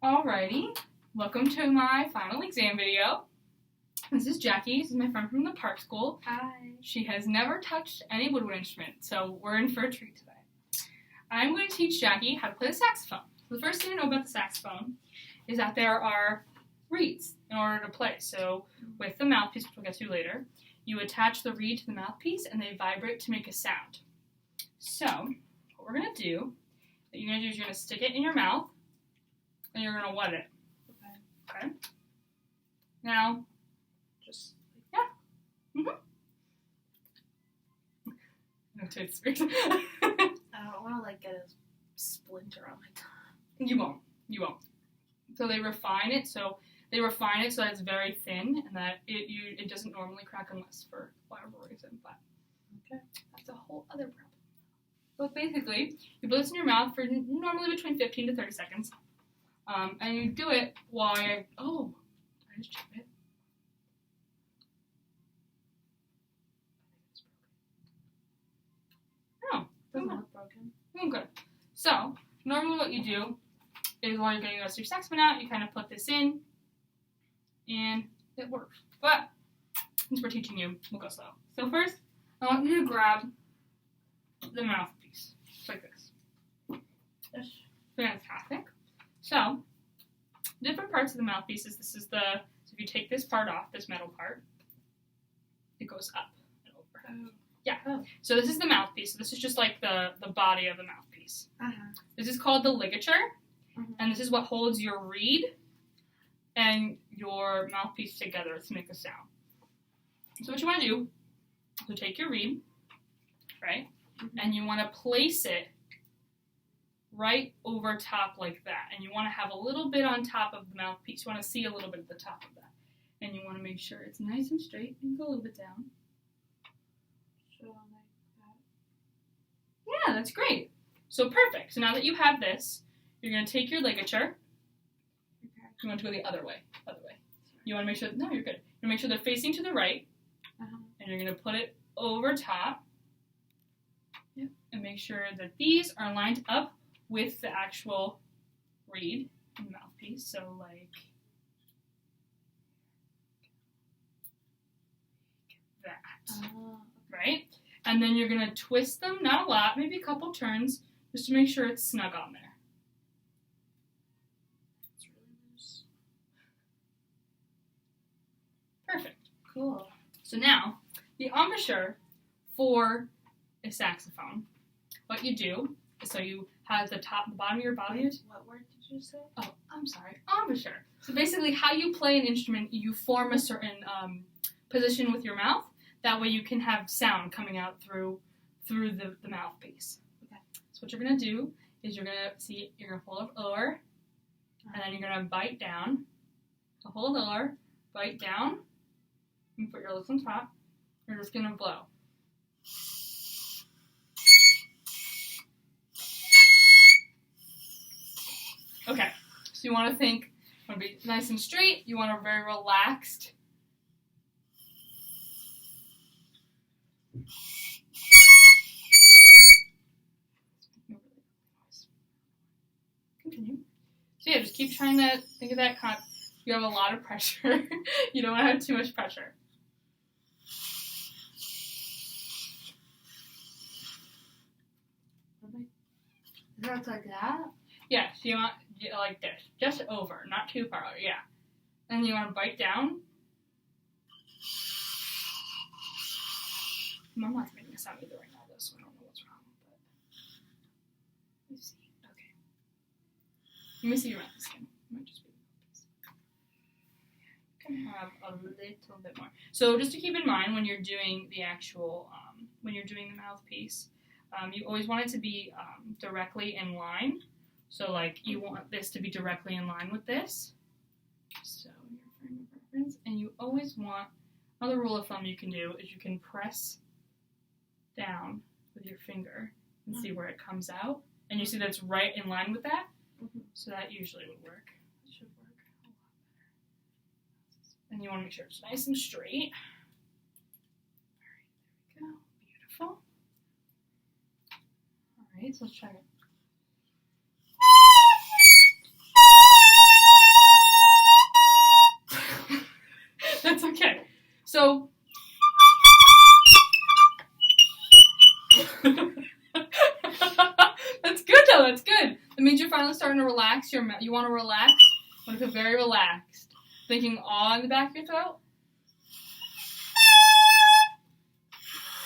Alrighty, welcome to my final exam video. This is Jackie. This is my friend from the park school. Hi. She has never touched any woodwind instrument, so we're in for a treat today. I'm going to teach Jackie how to play the saxophone. So the first thing to know about the saxophone is that there are reeds in order to play. So with the mouthpiece, which we'll get to later, you attach the reed to the mouthpiece and they vibrate to make a sound. So what we're going to do, is you're going to stick it in your mouth and you're going to wet it. Okay? Now, Just mm-hmm. No taste speaks. I don't want to get a splinter on my tongue. You won't. So they refine it so that it's very thin and that it doesn't normally crack unless for whatever reason. But Okay. that's a whole other problem. But basically, you put this in your mouth for normally between 15 to 30 seconds. And you do it while I just chip it. Oh, Doesn't look broken. good. So, normally what you do is while you're getting the rest of your saxophone out, you kind of put this in, and it works. But, since we're teaching you, we'll go slow. So first, I want you to grab the mouthpiece, just like this. Yes. Fantastic. So, different parts of the mouthpieces, so if you take this part off, this metal part, it goes up and over. Oh. Yeah. Oh. So this is the mouthpiece. So this is just like the body of the mouthpiece. Uh-huh. This is called the ligature, Mhm. and this is what holds your reed and your mouthpiece together to make a sound. So what you want to do, so take your reed, right, and you want to place it right over top like that, and you want to have a little bit on top of the mouthpiece. You want to see a little bit at the top of that, and you want to make sure it's nice and straight and go a little bit down. So like that. Yeah, that's great. So perfect. So now that you have this, you're going to take your ligature. Okay. You want to go the other way. You want to make sure, no, you're good. You want to make sure they're facing to the right, Uh-huh. and you're going to put it over top. Yep. And make sure that these are lined up with the actual reed and mouthpiece. So like that. Oh. Right? And then you're going to twist them, not a lot, maybe a couple turns, just to make sure it's snug on there. It's really loose. Perfect. Cool. So now, the embouchure for a saxophone, what you do is so you have the bottom of your body. What word did you say? Oh, I'm sorry. Embouchure. So basically, how you play an instrument, you form a certain position with your mouth. That way you can have sound coming out through the mouthpiece. Okay. So what you're going to do is you're going to hold it over, and then you're going to bite down. So hold over, bite down, and put your lips on top. You're just going to blow. Okay, so you want to think, you want to be nice and straight, you want a very relaxed. Continue. So yeah, just keep trying to think of that you have a lot of pressure. You don't want to have too much pressure. That's like that? Yeah, so you want like this, just over, not too far over, yeah. And you want to bite down. My mouth's making a sound either right now, though, so I don't know what's wrong. But let me see. Okay. Let me see your mouth again. It might just be the mouth. Can have a little bit more. So just to keep in mind when you're doing the actual, when you're doing the mouthpiece, you always want it to be directly in line. So like you want this to be directly in line with this. So your frame of reference, and you always want. Another rule of thumb you can do is you can press down with your finger and see where it comes out, and you see that's right in line with that. Mm-hmm. So that usually would work. It should work a lot better. And you want to make sure it's nice and straight. All right, there we go. Beautiful. All right, so let's try it. relax your mouth. You want to relax. You want to feel very relaxed. Thinking awe in the back of your throat.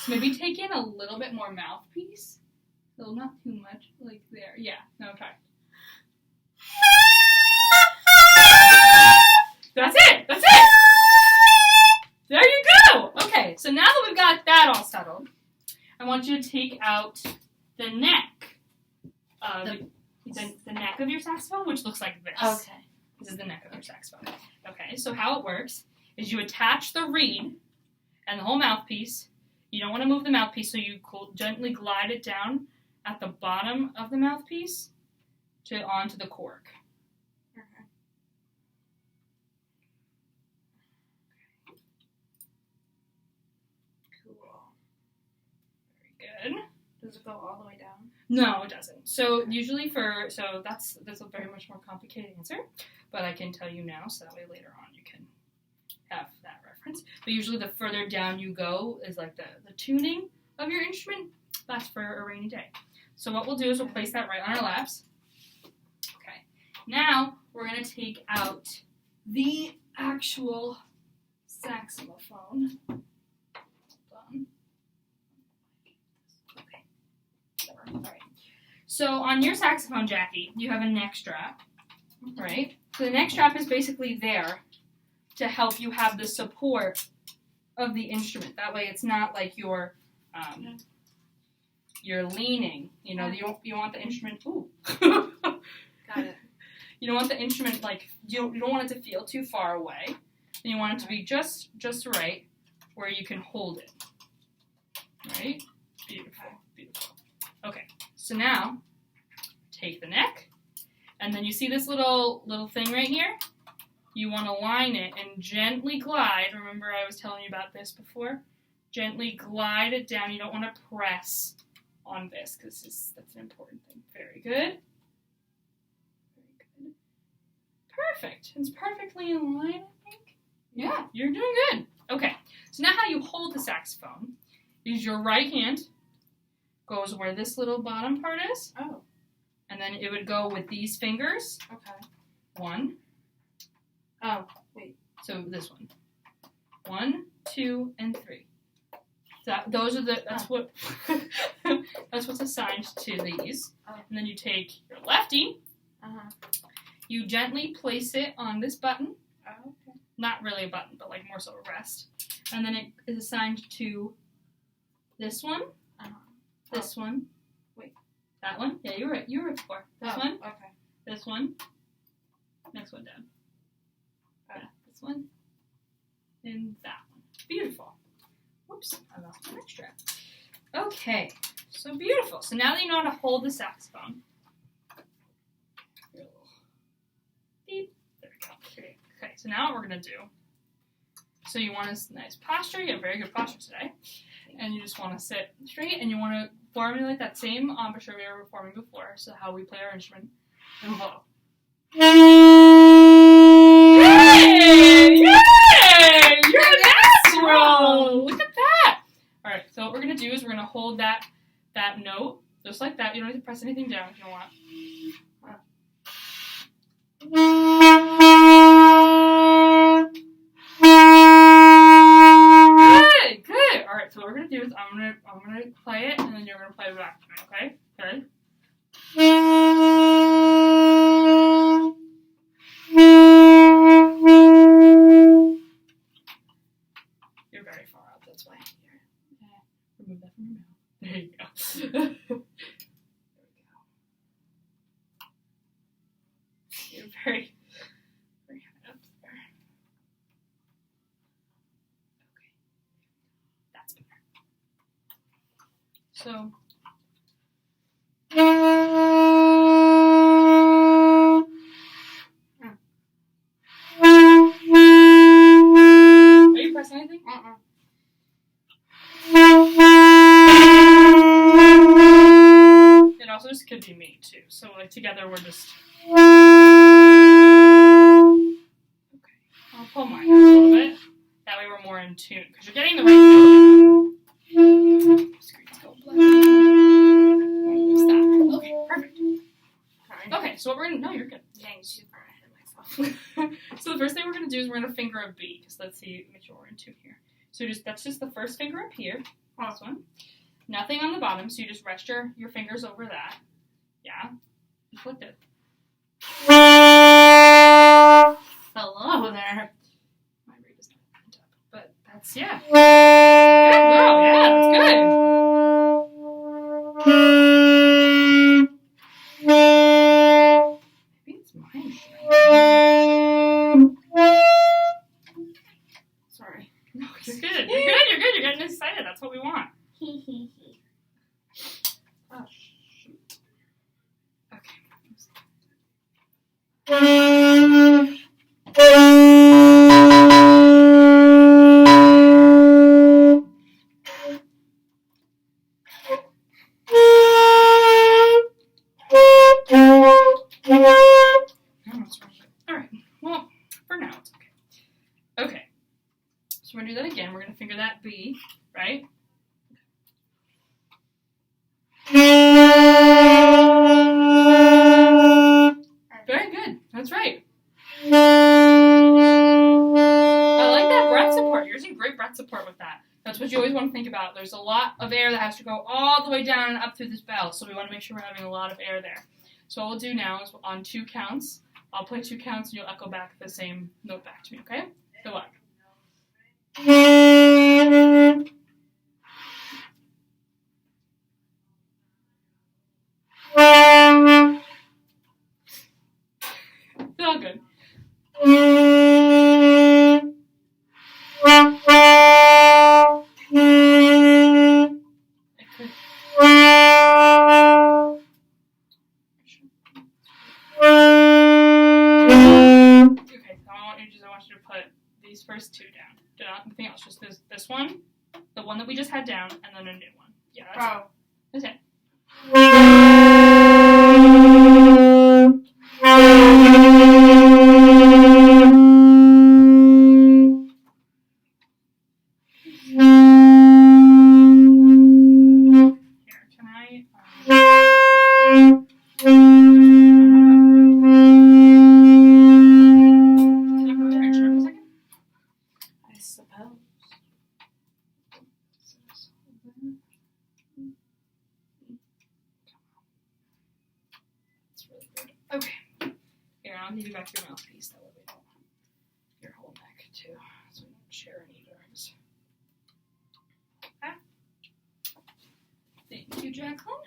So maybe take in a little bit more mouthpiece. So not too much, like there. Yeah, no, try. That's it! That's it! There you go! Okay, so now that we've got that all settled, I want you to take out the neck. The neck of your saxophone, which looks like this. Okay. This is the neck of your saxophone. Okay, so how it works is you attach the reed and the whole mouthpiece. You don't want to move the mouthpiece, so you gently glide it down at the bottom of the mouthpiece onto the cork. Okay. Cool. Very good. Does it go all the way down? No, it doesn't. So usually that's a very much more complicated answer, but I can tell you now, so that way later on you can have that reference. But usually the further down you go is like the tuning of your instrument. That's for a rainy day. So what we'll do is we'll place that right on our laps. Okay. Now we're going to take out the actual saxophone. Hold on. Okay. All right. So on your saxophone, Jackie, you have a neck strap, right? So the neck strap is basically there to help you have the support of the instrument. That way it's not like you're leaning. You know, you want the instrument. Ooh. Got it. You don't want the instrument you don't want it to feel too far away. And you want it to be just right where you can hold it. Right? Beautiful. Beautiful. Okay. So now take the neck, and then you see this little thing right here? You want to line it and gently glide. Remember I was telling you about this before? Gently glide it down. You don't want to press on this because that's an important thing. Very good. Very good. Perfect. It's perfectly in line, I think. Yeah, you're doing good. Okay. So now how you hold the saxophone is your right hand goes where this little bottom part is. Oh. And then it would go with these fingers. Okay. 1. Oh, wait. So this one. 1, 2, and 3. So that's what's assigned to these. Oh. And then you take your lefty. Uh-huh. You gently place it on this button. Oh, okay. Not really a button, but like more so a rest. And then it is assigned to this one. Uh-huh. This one. Wait. That one. Yeah, you're right. You were right before. This one. Okay. This one. Next one down. Yeah, this one. And that one. Beautiful. Whoops, I lost my neck strap. Okay, so beautiful. So now that you know how to hold the saxophone. Beep. There we go. Okay, so now what we're going to do. So you want a nice posture. You have very good posture today. And you just want to sit straight, and you want to formulate that same embouchure we were forming before, so how we play our instrument. And hold. Yay! Yay! You're a natural! Look at that! Alright, so what we're going to do is we're going to hold that note, just like that. You don't need to press anything down if you don't want. Good, good. Alright, so what we're going to do is I'm gonna play it, and then you're going to play it back to me, okay? Okay? You're very far out, that's why. Here. Remove that from your mouth. There you go. There we go. You're very, very high up there. Okay. That's better. So. Are you pressing anything? It also just could be me too. So like together we're just. Okay. I'll pull mine out a little bit. That way we're more in tune because you're getting the right note. Screen's going black. Stop. Okay, perfect. Okay, so what we're gonna. No, you're good. So the first thing we're going to do is we're going to finger a B, because let's see, make sure we're in tune here. So that's just the first finger up here, this one. Nothing on the bottom, so you just rest your fingers over that. Yeah, just like this. Hello there. My read is not pinned up, but that's, yeah. Good girl, yeah, that's good. Maybe it's my instrument. Sorry. No, you're good. You're getting excited. That's what we want. Oh, shoot. Okay. Alright, well, for now it's okay. Okay, so we're going to do that again. We're going to finger that B, right? Very good, that's right. I like that breath support. You're using great breath support with that. That's what you always want to think about. There's a lot of air that has to go all the way down and up through this bell, so we want to make sure we're having a lot of air there. So what we'll do now is on 2 counts, I'll play 2 counts and you'll echo back the same note back to me, okay? Good luck. It's all good. Okay, so I want you to put these first 2 down. Do nothing else, just this one, the one that we just had down, and then a new one. Yeah, that's it. Here, can I... Can you move your instrument for a second? I suppose. That's really good. Okay. Here, I'll give you back your mouthpiece. That way we don't your whole neck too, so we don't share any germs. Okay. Thank you, Jacqueline.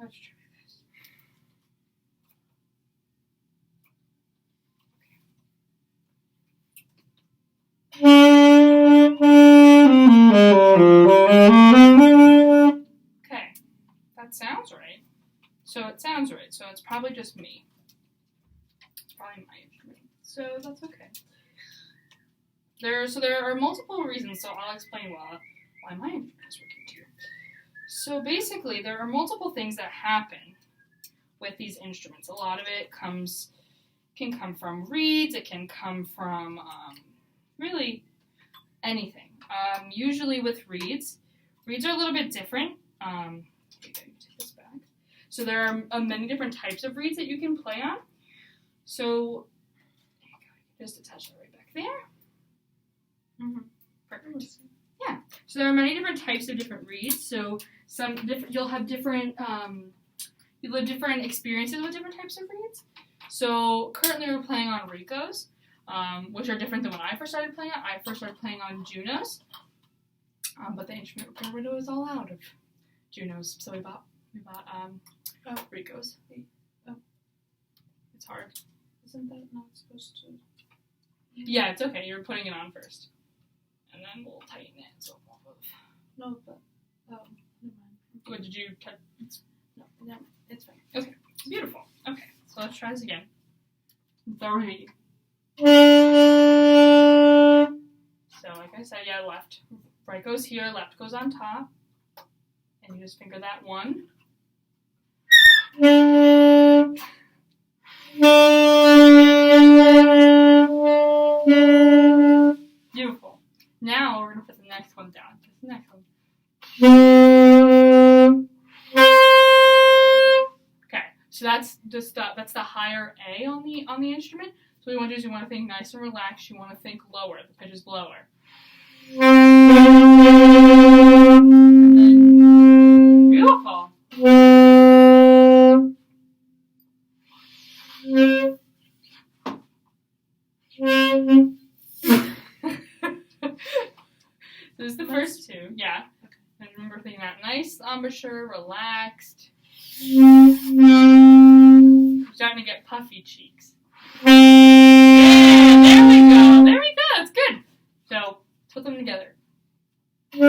Let's try this. Okay, that sounds right. So it sounds right. So it's probably just me. It's probably my instrument. So that's okay. There are multiple reasons. So I'll explain why my instrument is working too. So basically, there are multiple things that happen with these instruments. A lot of it can come from reeds. It can come from really anything. Usually with reeds are a little bit different. Take this back. So there are many different types of reeds that you can play on. So there you go. Just attach that right back there. Perfect. Yeah. So there are many different types of different reeds. So you'll have different different experiences with different types of reeds. So currently we're playing on Ricos, which are different than when I first started playing on. I first started playing on Junos, but the instrument repertoire was all out of Junos, so we bought Ricos. Oh. It's hard. Isn't that not supposed to? Yeah, it's okay. You're putting it on first, and then we'll tighten it. So No, but never mind. what did you cut? No, it's fine. Okay, beautiful. Okay, so let's try this again. 3. So like I said, yeah, left. Right goes here, left goes on top. And you just finger that 1. Beautiful. Now we're going to put the next one down. Just the next one. Okay, so that's just that's the higher A on the instrument. So what you want to do is you want to think nice and relaxed. You want to think lower. The pitch is lower. And then, beautiful. This is the first two, yeah. Okay. And remember thinking that nice embouchure, relaxed. Starting to get puffy cheeks. Yeah, there we go. There we go. That's good. So put them together. Good.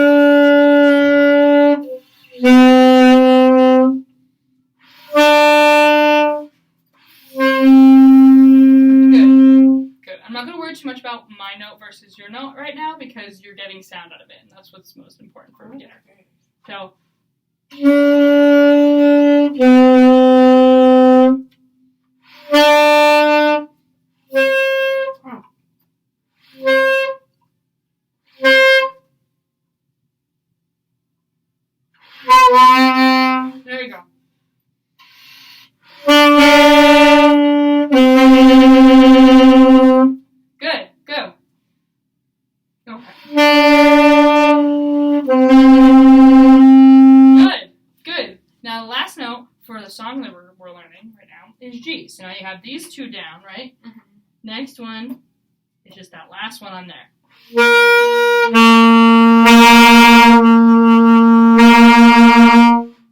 I'm not going to worry too much about my note versus your note right now because you're getting sound out of it, and that's what's most important for a beginner. So. There you go. Good. Go. Okay. Good. Now the last note for the song that we're learning right now is G. So now you have these two down, right? Mm-hmm. Next one is just that last one on there.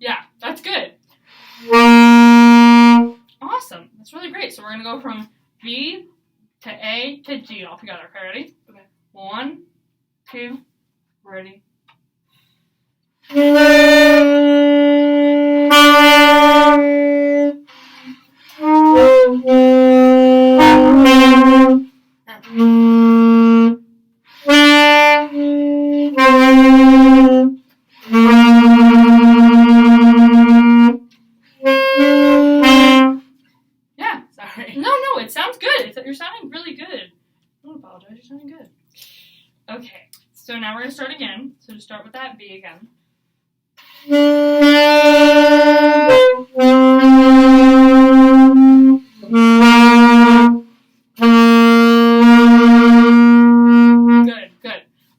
Yeah, that's good. Awesome. That's really great. So we're going to go from B to A to G all together. Okay, ready? Okay. 1, 2, ready. No, it sounds good. You're sounding really good. Don't apologize. You're sounding good. Okay, so now we're going to start again. So just start with that B again. Good.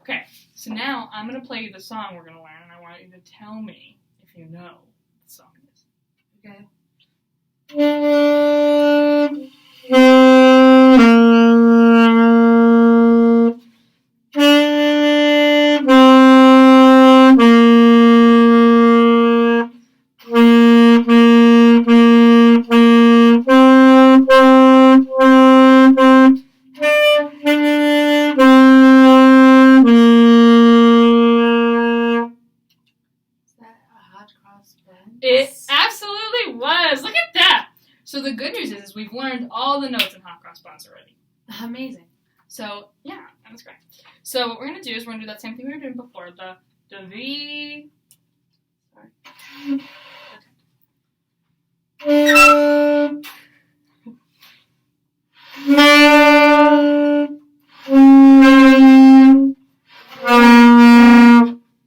Okay, so now I'm going to play you the song we're going to learn, and I want you to tell me if you know what the song is. Okay? It absolutely was. Look at that. So the good news is we've learned all the notes in hot cross buns already. Amazing. So yeah, that was great. So what we're gonna do is we're gonna do that same thing we were doing before. The V. Sorry.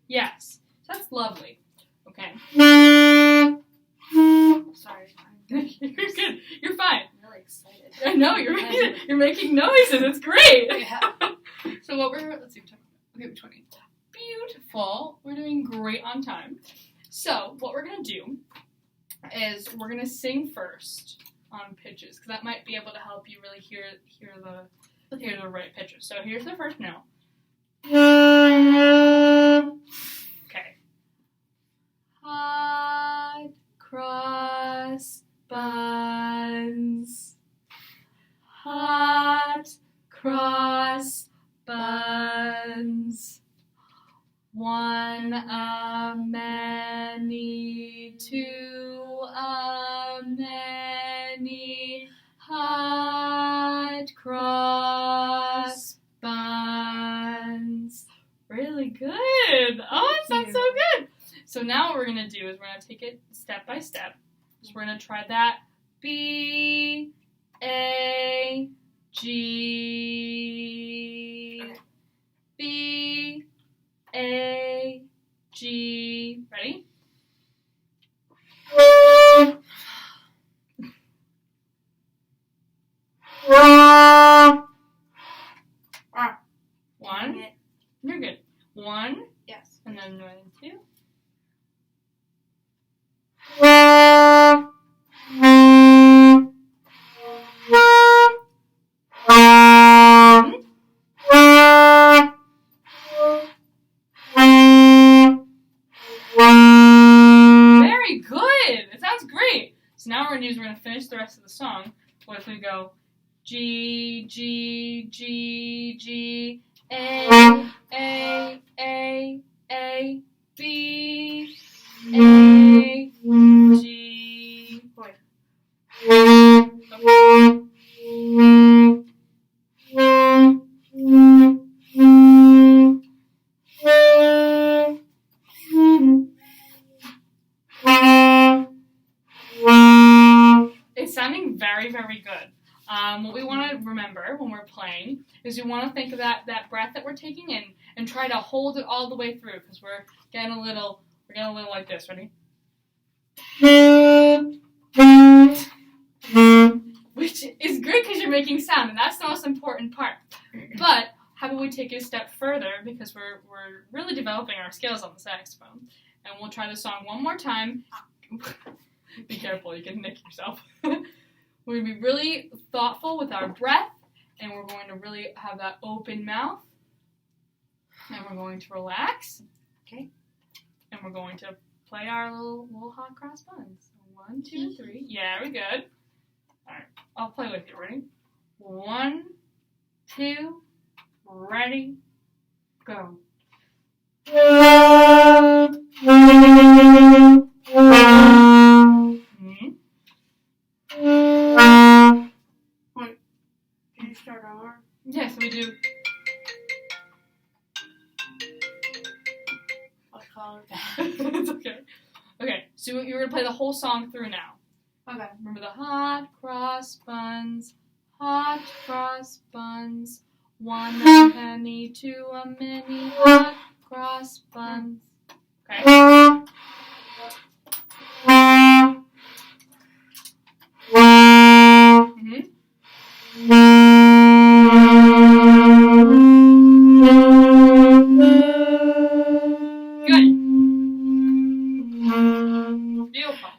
Yes, that's lovely. Okay. Sorry. You're good. You're fine. I'm really excited. I know, you're making noises. It's great. Yeah. So let's see. Okay, which one? Beautiful. We're doing great on time. So what we're going to do is we're going to sing first on pitches because that might be able to help you really hear the right pitches. So here's the first note. Okay. Hot cross buns. Hot cross buns. One a many, two a many. Hot cross buns. Really good. Oh, it sounds so good. So now what we're going to do is we're going to take it step by step. So we're going to try that B, A, G, okay. B, A, G. Ready? One. You're good. One. Yes. And then 1 and 2. Very good. It sounds great. So now we're going to finish the rest of the song. What if we go G, G, G, G, A, A, A, A, B, A, G. Wait. It's sounding very, very good. What we want to remember when we're playing is we want to think of that breath that we're taking in and try to hold it all the way through because we're getting a little like this. Ready? Which is good because you're making sound, and that's the most important part. But how about we take it a step further because we're really developing our skills on the saxophone, and we'll try the song one more time. Be careful, you can nick yourself. We're going to be really thoughtful with our breath, and we're going to really have that open mouth. And we're going to relax. Okay. And we're going to play our little hot cross buns. 1, 2, 3. Yeah, we're good. All right, I'll play with you. Ready? 1, 2, ready, go. Can you start over? Yes, we do. I'll call it back. It's okay. Okay, so you're going to play the whole song through now. Okay. Remember the hot cross buns, 1 a penny, 2 a many, hot cross buns. Okay? Good. Beautiful.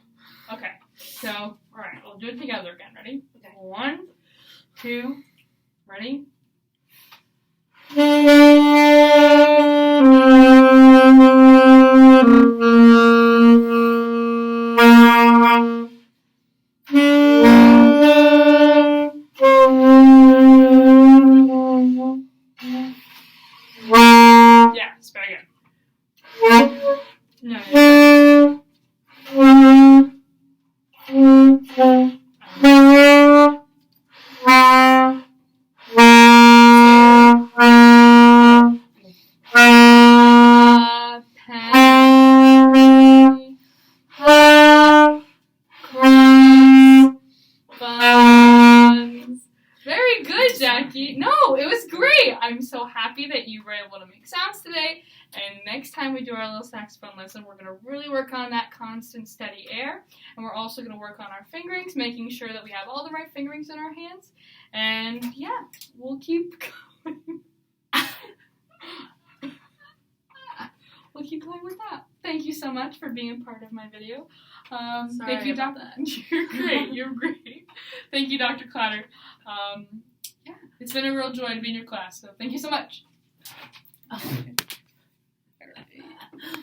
Okay, so, alright, we'll do it together again. Ready? Okay. 1, 2, ready? Yeah, it's very good. No, penny, hot cross buns. Very good, Jackie. No, it was great. I'm so happy that you were able to make sounds today. And next time we do our little saxophone lesson, we're going to really work on that constant, steady air. And we're also going to work on our fingerings, making sure that we have all the right fingerings in our hands. And yeah, we'll keep going. We'll keep going with that. Thank you so much for being a part of my video. Thank you, about Dr. You're great. You're great. Thank you, Dr. Clatter. Yeah, it's been a real joy to be in your class. So thank you so much. Okay.